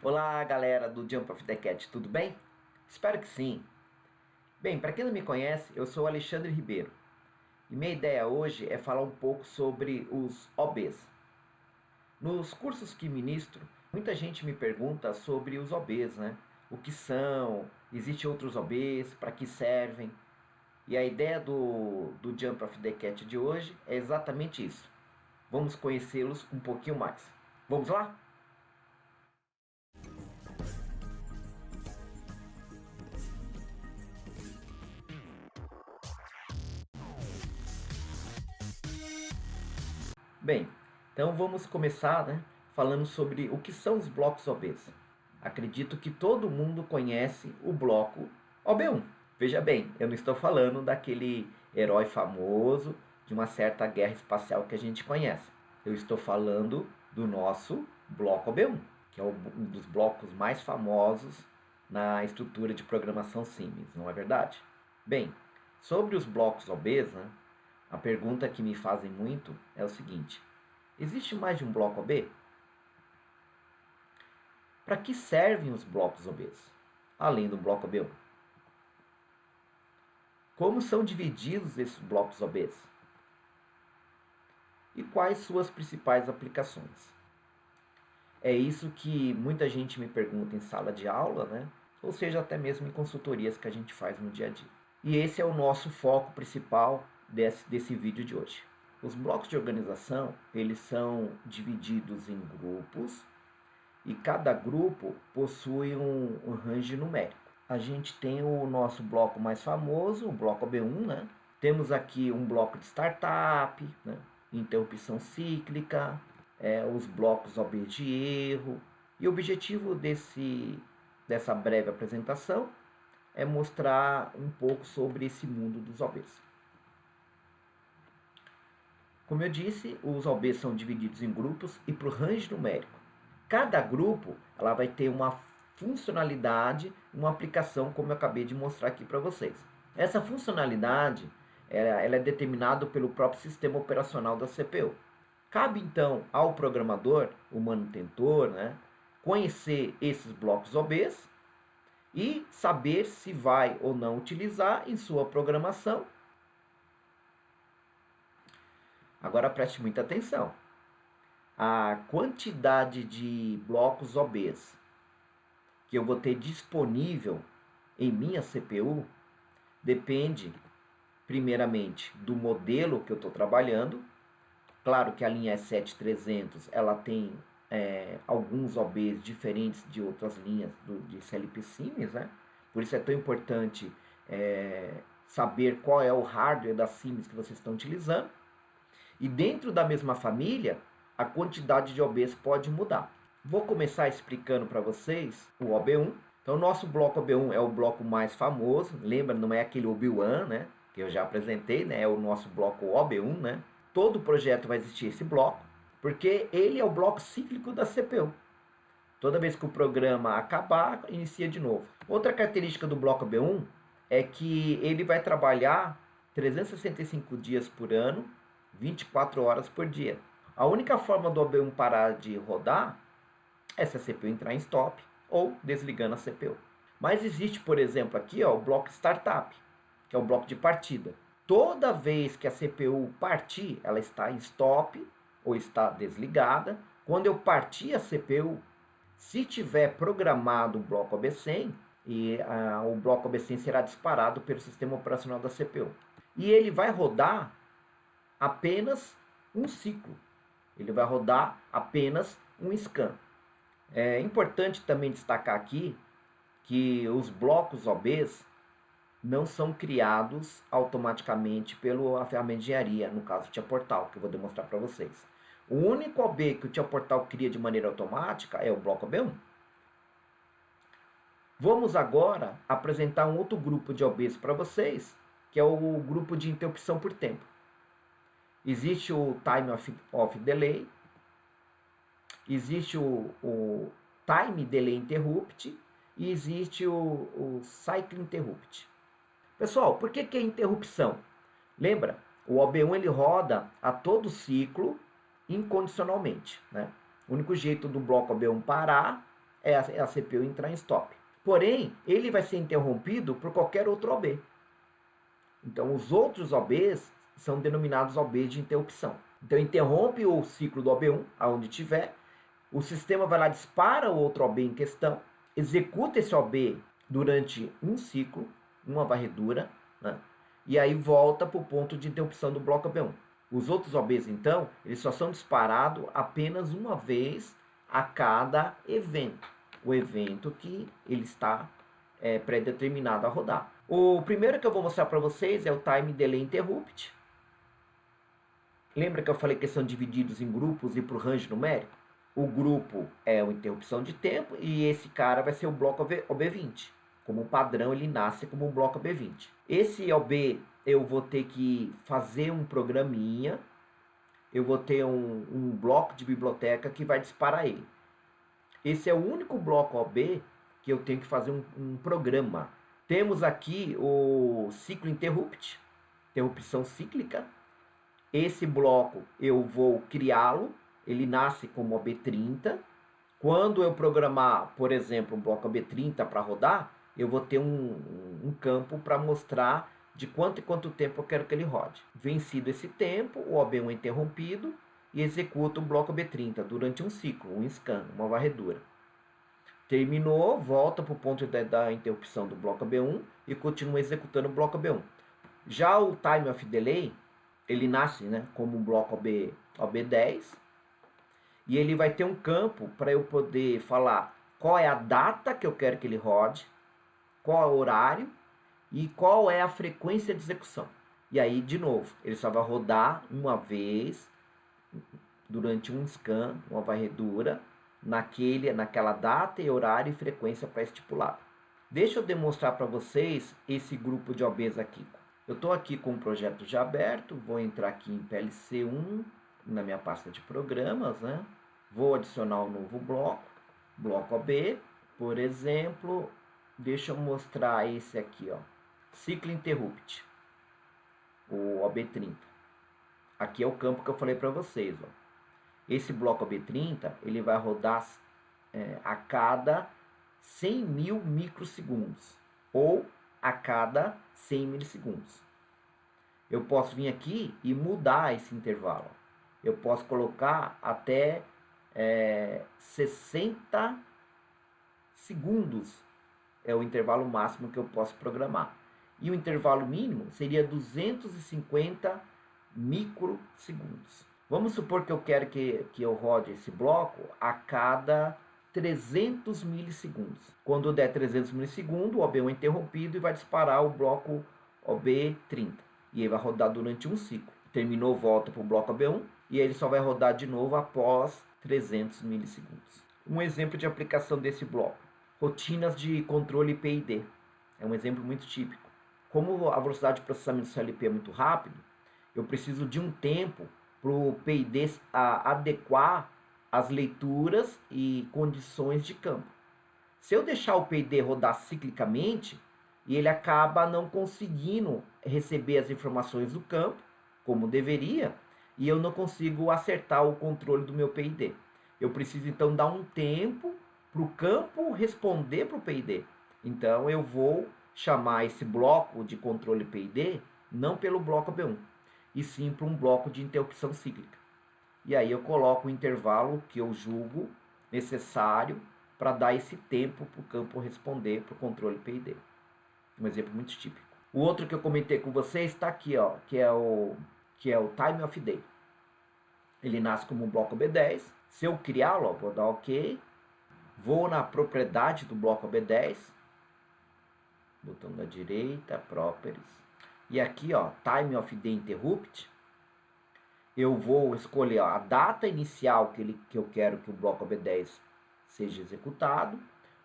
Olá, galera do Jump of the Cat, tudo bem? Espero que sim. Bem, para quem não me conhece, eu sou Alexandre Ribeiro e minha ideia hoje é falar um pouco sobre os OBs. Nos cursos que ministro, muita gente me pergunta sobre os OBs, né? O que são, existem outros OBs, para que servem? E a ideia do Jump of the Cat de hoje é exatamente isso. Vamos conhecê-los um pouquinho mais. Vamos lá? Bem, então vamos começar, né, falando sobre o que são os blocos OBs. Acredito que todo mundo conhece o bloco OB1. Veja bem, eu não estou falando daquele herói famoso de uma certa guerra espacial que a gente conhece. Eu estou falando do nosso bloco OB1, que é um dos blocos mais famosos na estrutura de programação simples, não é verdade? Bem, sobre os blocos OBs, né, a pergunta que me fazem muito é o seguinte: existe mais de um bloco OB? Para que servem os blocos OBs, além do bloco OB1? Como são divididos esses blocos OBs? E quais suas principais aplicações? É isso que muita gente me pergunta em sala de aula, né? Ou seja, até mesmo em consultorias que a gente faz no dia a dia. E esse é o nosso foco principal desse vídeo de hoje. Os blocos de organização, eles são divididos em grupos e cada grupo possui um range numérico. A gente tem o nosso bloco mais famoso, o bloco OB1, né? Temos aqui um bloco de startup, né? Interrupção cíclica, os blocos OB de erro. E o objetivo dessa breve apresentação é mostrar um pouco sobre esse mundo dos OBs. Como eu disse, os OBs são divididos em grupos e por range numérico. Cada grupo ela vai ter uma funcionalidade, uma aplicação, como eu acabei de mostrar aqui para vocês. Essa funcionalidade ela é determinada pelo próprio sistema operacional da CPU. Cabe então ao programador, o manutentor, né, conhecer esses blocos OBs e saber se vai ou não utilizar em sua programação. Agora preste muita atenção. A quantidade de blocos OBs que eu vou ter disponível em minha CPU depende, primeiramente, do modelo que eu estou trabalhando. Claro que a linha E7300 ela tem alguns OBs diferentes de outras linhas de CLP Siemens, né? Por isso é tão importante saber qual é o hardware da Siemens que vocês estão utilizando. E dentro da mesma família, a quantidade de OBs pode mudar. Vou começar explicando para vocês o OB1. Então, o nosso bloco OB1 é o bloco mais famoso. Lembra, não é aquele OB1, né? Que eu já apresentei, né? É o nosso bloco OB1, né? Todo projeto vai existir esse bloco, porque ele é o bloco cíclico da CPU. Toda vez que o programa acabar, inicia de novo. Outra característica do bloco OB1 é que ele vai trabalhar 365 dias por ano, 24 horas por dia. A única forma do OB1 parar de rodar é se a CPU entrar em stop ou desligando a CPU. Mas existe, por exemplo, aqui o bloco startup, que é o bloco de partida. Toda vez que a CPU partir, ela está em stop ou está desligada. Quando eu partir a CPU, se tiver programado o bloco OB100, o bloco OB100 será disparado pelo sistema operacional da CPU. E ele vai rodar apenas um ciclo. Ele vai rodar apenas um scan. É importante também destacar aqui que os blocos OBs não são criados automaticamente pela ferramenta de engenharia, no caso o Tia Portal, que eu vou demonstrar para vocês. O único OB que o Tia Portal cria de maneira automática é o bloco OB1. Vamos agora apresentar um outro grupo de OBs para vocês, que é o grupo de interrupção por tempo. Existe o Time of Delay, existe o Time Delay Interrupt e existe o Cycle Interrupt. Pessoal, por que é interrupção? Lembra, o OB1 ele roda a todo ciclo incondicionalmente, né? O único jeito do bloco OB1 parar é a CPU entrar em stop. Porém, ele vai ser interrompido por qualquer outro OB. Então, os outros OBs são denominados OBs de interrupção. Então, interrompe o ciclo do OB1, aonde tiver, o sistema vai lá, dispara o outro OB em questão, executa esse OB durante um ciclo, uma varredura, né? E aí volta para o ponto de interrupção do bloco OB1. Os outros OBs, então, eles só são disparados apenas uma vez a cada evento. O evento que ele está pré-determinado a rodar. O primeiro que eu vou mostrar para vocês é o Time Delay Interrupt. Lembra que eu falei que são divididos em grupos e por range numérico? O grupo é a interrupção de tempo e esse cara vai ser o bloco OB20. Como padrão, ele nasce como um bloco OB20. Esse OB eu vou ter que fazer um programinha, eu vou ter um bloco de biblioteca que vai disparar ele. Esse é o único bloco OB que eu tenho que fazer um programa. Temos aqui o ciclo interrupt, interrupção cíclica. Esse bloco eu vou criá-lo, ele nasce como OB30. Quando eu programar, por exemplo, um bloco OB30 para rodar, eu vou ter um campo para mostrar de quanto e quanto tempo eu quero que ele rode. Vencido esse tempo, o OB1 é interrompido e executa o bloco OB30 durante um ciclo, um scan, uma varredura. Terminou, volta para o ponto da interrupção do bloco OB1 e continua executando o bloco OB1. Já o Time of Delay, ele nasce, né, como um bloco OB10 e ele vai ter um campo para eu poder falar qual é a data que eu quero que ele rode, qual é o horário e qual é a frequência de execução. E aí, de novo, ele só vai rodar uma vez durante um scan, uma varredura, naquela data e horário e frequência pré-estipulada. Deixa eu demonstrar para vocês esse grupo de OBs aqui. Eu estou aqui com o projeto já aberto, vou entrar aqui em PLC1, na minha pasta de programas, né? Vou adicionar um novo bloco OB, por exemplo, deixa eu mostrar esse aqui, ó, Ciclo Interrupt, o OB30. Aqui é o campo que eu falei para vocês, ó. Esse bloco OB30, ele vai rodar a cada 100 mil microsegundos, ou a cada 100 milissegundos. Eu posso vir aqui e mudar esse intervalo. Eu posso colocar até 60 segundos é o intervalo máximo que eu posso programar. E o intervalo mínimo seria 250 microsegundos. Vamos supor que eu quero que eu rode esse bloco a cada 300 milissegundos. Quando der 300 milissegundos, o OB1 é interrompido e vai disparar o bloco OB30. E ele vai rodar durante um ciclo. Terminou, volta para o bloco OB1 e ele só vai rodar de novo após 300 milissegundos. Um exemplo de aplicação desse bloco. Rotinas de controle PID. É um exemplo muito típico. Como a velocidade de processamento do CLP é muito rápido, eu preciso de um tempo para o PID adequar as leituras e condições de campo. Se eu deixar o PID rodar ciclicamente, ele acaba não conseguindo receber as informações do campo, como deveria, e eu não consigo acertar o controle do meu PID. Eu preciso então dar um tempo para o campo responder para o PID. Então eu vou chamar esse bloco de controle PID não pelo bloco OB1, e sim para um bloco de interrupção cíclica. E aí eu coloco o intervalo que eu julgo necessário para dar esse tempo para o campo responder para o controle PID. Um exemplo muito típico. O outro que eu comentei com vocês está aqui, ó, que é o Time of Day. Ele nasce como um bloco OB10. Se eu criá-lo, vou dar OK. Vou na propriedade do bloco OB10. Botão da direita, Properties. E aqui, ó, Time of Day Interrupt. Eu vou escolher, ó, a data inicial que eu quero que o bloco OB10 seja executado.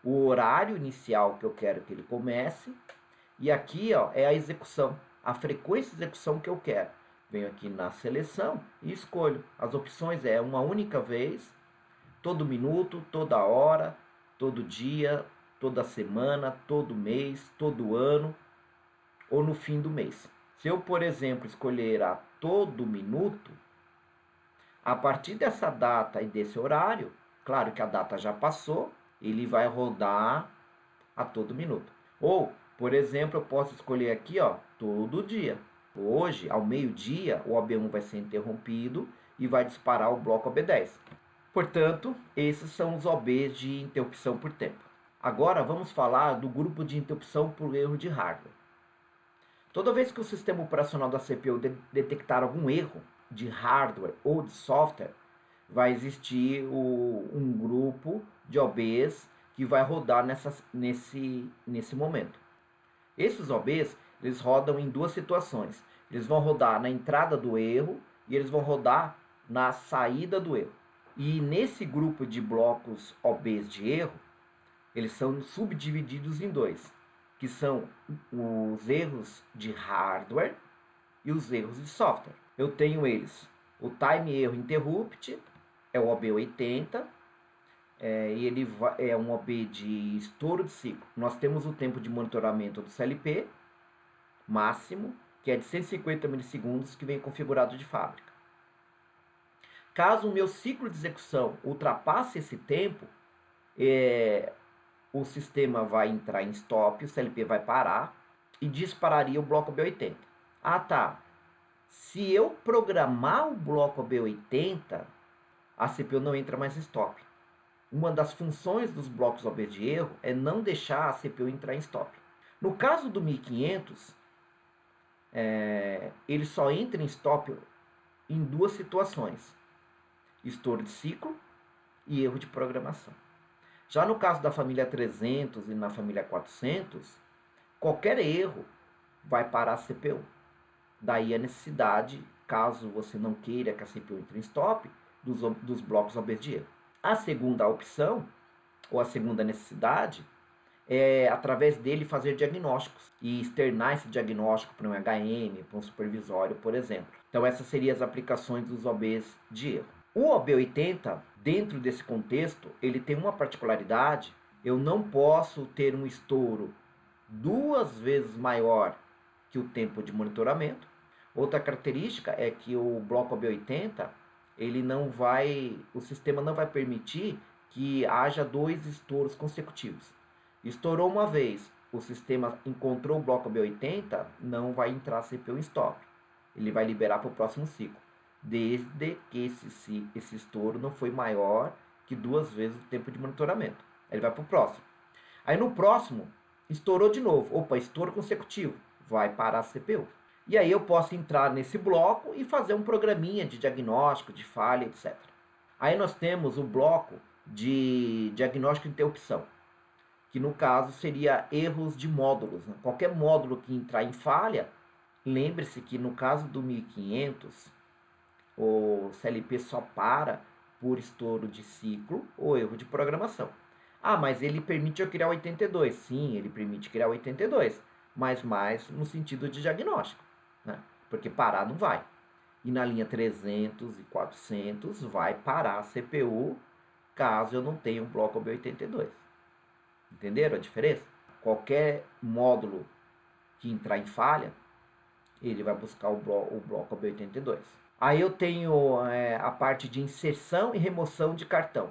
O horário inicial que eu quero que ele comece. E aqui, ó, é a execução. A frequência de execução que eu quero. Venho aqui na seleção e escolho. As opções é uma única vez, todo minuto, toda hora, todo dia, toda semana, todo mês, todo ano ou no fim do mês. Se eu, por exemplo, escolher a todo minuto, a partir dessa data e desse horário, claro que a data já passou, ele vai rodar a todo minuto. Ou, por exemplo, eu posso escolher aqui, ó, todo dia. Hoje, ao meio-dia, o OB1 vai ser interrompido e vai disparar o bloco OB10. Portanto, esses são os OBs de interrupção por tempo. Agora vamos falar do grupo de interrupção por erro de hardware. Toda vez que o sistema operacional da CPU detectar algum erro de hardware ou de software, vai existir um grupo de OBs que vai rodar nesse momento. Esses OBs, eles rodam em duas situações. Eles vão rodar na entrada do erro e eles vão rodar na saída do erro. E nesse grupo de blocos OBs de erro, eles são subdivididos em dois, que são os erros de hardware e os erros de software. Eu tenho eles, o Time Error Interrupt, é o OB80, e ele é um OB de estouro de ciclo. Nós temos o tempo de monitoramento do CLP máximo, que é de 150 milissegundos, que vem configurado de fábrica. Caso o meu ciclo de execução ultrapasse esse tempo, o sistema vai entrar em stop, o CLP vai parar e dispararia o bloco OB80. Ah, tá. Se eu programar o bloco OB80, a CPU não entra mais em stop. Uma das funções dos blocos OB de erro é não deixar a CPU entrar em stop. No caso do 1500, ele só entra em stop em duas situações: estouro de ciclo e erro de programação. Já no caso da família 300 e na família 400, qualquer erro vai parar a CPU. Daí a necessidade, caso você não queira que a CPU entre em stop, dos blocos OB de erro. A segunda opção, ou a segunda necessidade, é através dele fazer diagnósticos e externar esse diagnóstico para um HM, para um supervisório, por exemplo. Então essas seriam as aplicações dos OBs de erro. O OB80, dentro desse contexto, ele tem uma particularidade: eu não posso ter um estouro 2 vezes maior que o tempo de monitoramento. Outra característica é que o bloco OB80, o sistema não vai permitir que haja 2 estouros consecutivos. Estourou uma vez, o sistema encontrou o bloco OB80, não vai entrar a CPU em stop. Ele vai liberar para o próximo ciclo, desde que esse estouro não foi maior que 2 vezes o tempo de monitoramento. Ele vai para o próximo. Aí no próximo, estourou de novo. Opa, estouro consecutivo. Vai parar a CPU. E aí eu posso entrar nesse bloco e fazer um programinha de diagnóstico, de falha, etc. Aí nós temos o bloco de diagnóstico de interrupção, que no caso seria erros de módulos, né? Qualquer módulo que entrar em falha, lembre-se que no caso do 1500, o CLP só para por estouro de ciclo ou erro de programação. Ah, mas ele permite eu criar 82. Sim, ele permite criar 82, mas mais no sentido de diagnóstico, né? Porque parar não vai. E na linha 300 e 400 vai parar a CPU caso eu não tenha um bloco OB82. Entenderam a diferença? Qualquer módulo que entrar em falha, ele vai buscar o bloco OB82. Aí eu tenho a parte de inserção e remoção de cartão.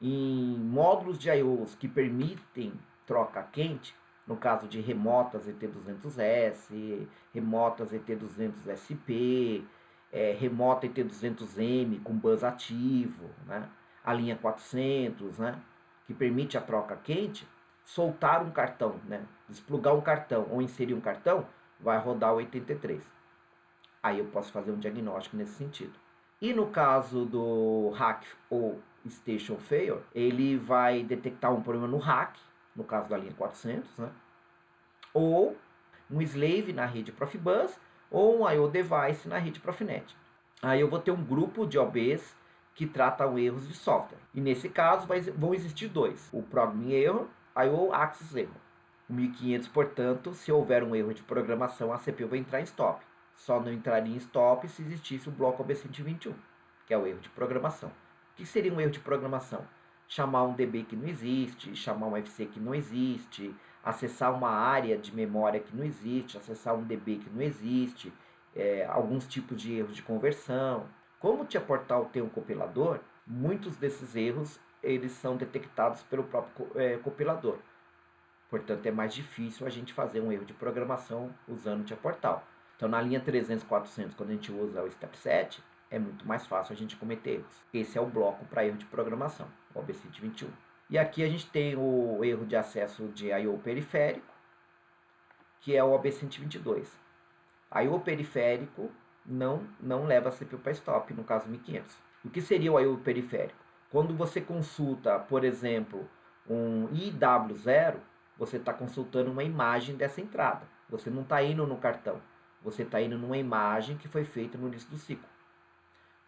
Em módulos de I/Os que permitem troca quente, no caso de remotas ET200S, remotas ET200SP, remota ET200M com bus ativo, né? A linha 400, né? Que permite a troca quente, soltar um cartão, né? Desplugar um cartão ou inserir um cartão, vai rodar o 83. Aí eu posso fazer um diagnóstico nesse sentido. E no caso do hack ou station failure, ele vai detectar um problema no hack, no caso da linha 400, né? Ou um slave na rede Profibus, ou um I/O device na rede Profinet. Aí eu vou ter um grupo de OBs que tratam erros de software. E nesse caso vão existir dois: o Programming Error, I/O Access Error. O 1500, portanto, se houver um erro de programação, a CPU vai entrar em stop. Só não entraria em stop se existisse o bloco OB121, que é o erro de programação. O que seria um erro de programação? Chamar um DB que não existe, chamar um FC que não existe, acessar uma área de memória que não existe, acessar um DB que não existe, alguns tipos de erros de conversão. Como o Tia Portal tem um compilador, muitos desses erros eles são detectados pelo próprio compilador. Portanto, é mais difícil a gente fazer um erro de programação usando o Tia Portal. Então, na linha 300, 400, quando a gente usa o Step 7, é muito mais fácil a gente cometer erros. Esse é o bloco para erro de programação, o OB121. E aqui a gente tem o erro de acesso de I/O periférico, que é o OB122. I/O periférico não leva a CPU para stop, no caso 1500. O que seria o I/O periférico? Quando você consulta, por exemplo, um IW0, você está consultando uma imagem dessa entrada. Você não está indo no cartão. Você está indo numa imagem que foi feita no início do ciclo.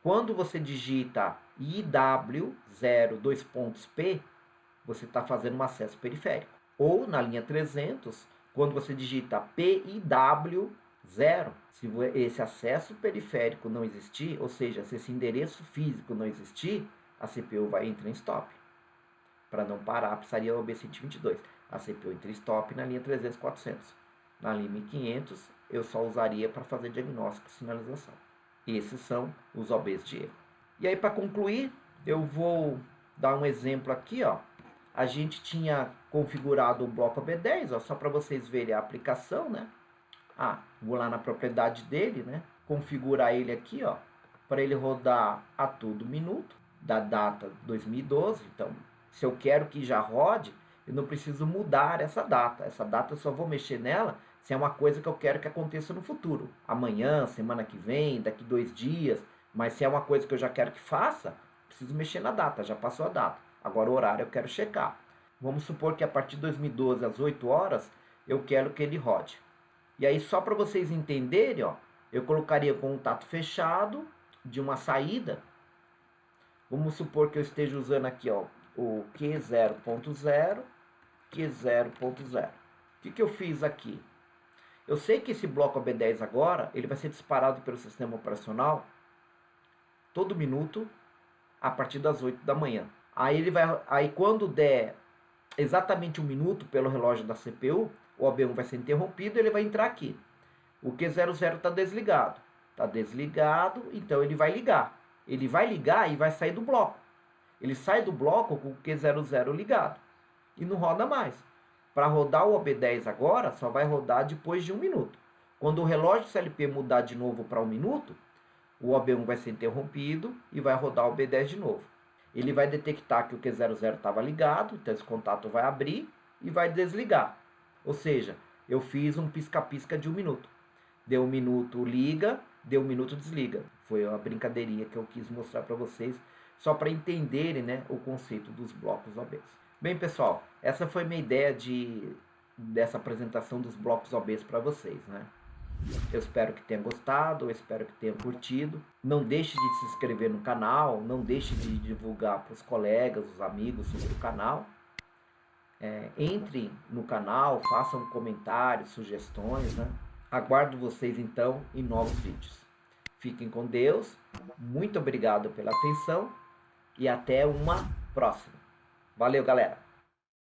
Quando você digita IW0 2 pontos P, você está fazendo um acesso periférico. Ou na linha 300, quando você digita PIW0, se esse acesso periférico não existir, ou seja, se esse endereço físico não existir, a CPU vai entrar em stop. Para não parar, precisaria o OB122. A CPU entra em stop na linha 300, 400. Na linha 1500, eu só usaria para fazer diagnóstico e sinalização. Esses são os OBs de erro. E aí, para concluir, eu vou dar um exemplo aqui, ó. A gente tinha configurado o bloco OB10, ó, só para vocês verem a aplicação, né? Vou lá na propriedade dele, né? Configurar ele aqui, ó, para ele rodar a todo minuto, da data 2012. Então, se eu quero que já rode, eu não preciso mudar essa data. Essa data eu só vou mexer nela se é uma coisa que eu quero que aconteça no futuro. Amanhã, semana que vem, daqui 2 dias. Mas se é uma coisa que eu já quero que faça, preciso mexer na data, já passou a data. Agora o horário eu quero checar. Vamos supor que a partir de 2012, às 8 horas, eu quero que ele rode. E aí, só para vocês entenderem, ó, eu colocaria contato fechado de uma saída. Vamos supor que eu esteja usando aqui, ó, o Q0.0, Q0.0. O que eu fiz aqui? Eu sei que esse bloco OB10 agora, ele vai ser disparado pelo sistema operacional todo minuto a partir das 8 da manhã. Aí quando der exatamente 1 minuto pelo relógio da CPU, o OB1 vai ser interrompido e ele vai entrar aqui. O Q00 está desligado. Está desligado, então ele vai ligar. Ele vai ligar e vai sair do bloco. Ele sai do bloco com o Q00 ligado. E não roda mais. Para rodar o OB10 agora, só vai rodar depois de 1 minuto. Quando o relógio CLP mudar de novo para 1 minuto, o OB1 vai ser interrompido e vai rodar o OB10 de novo. Ele vai detectar que o Q00 estava ligado, então esse contato vai abrir e vai desligar. Ou seja, eu fiz um pisca-pisca de 1 minuto. Deu 1 minuto, liga, deu 1 minuto, desliga. Foi uma brincadeirinha que eu quis mostrar para vocês, só para entenderem, né, o conceito dos blocos OBs. Bem, pessoal, essa foi minha ideia dessa apresentação dos blocos OBs para vocês, né? Eu espero que tenham gostado, eu espero que tenham curtido. Não deixe de se inscrever no canal, não deixe de divulgar para os colegas, os amigos sobre o canal. Entre no canal, façam comentários, sugestões, né? Aguardo vocês então em novos vídeos. Fiquem com Deus, muito obrigado pela atenção e até uma próxima. Valeu, galera!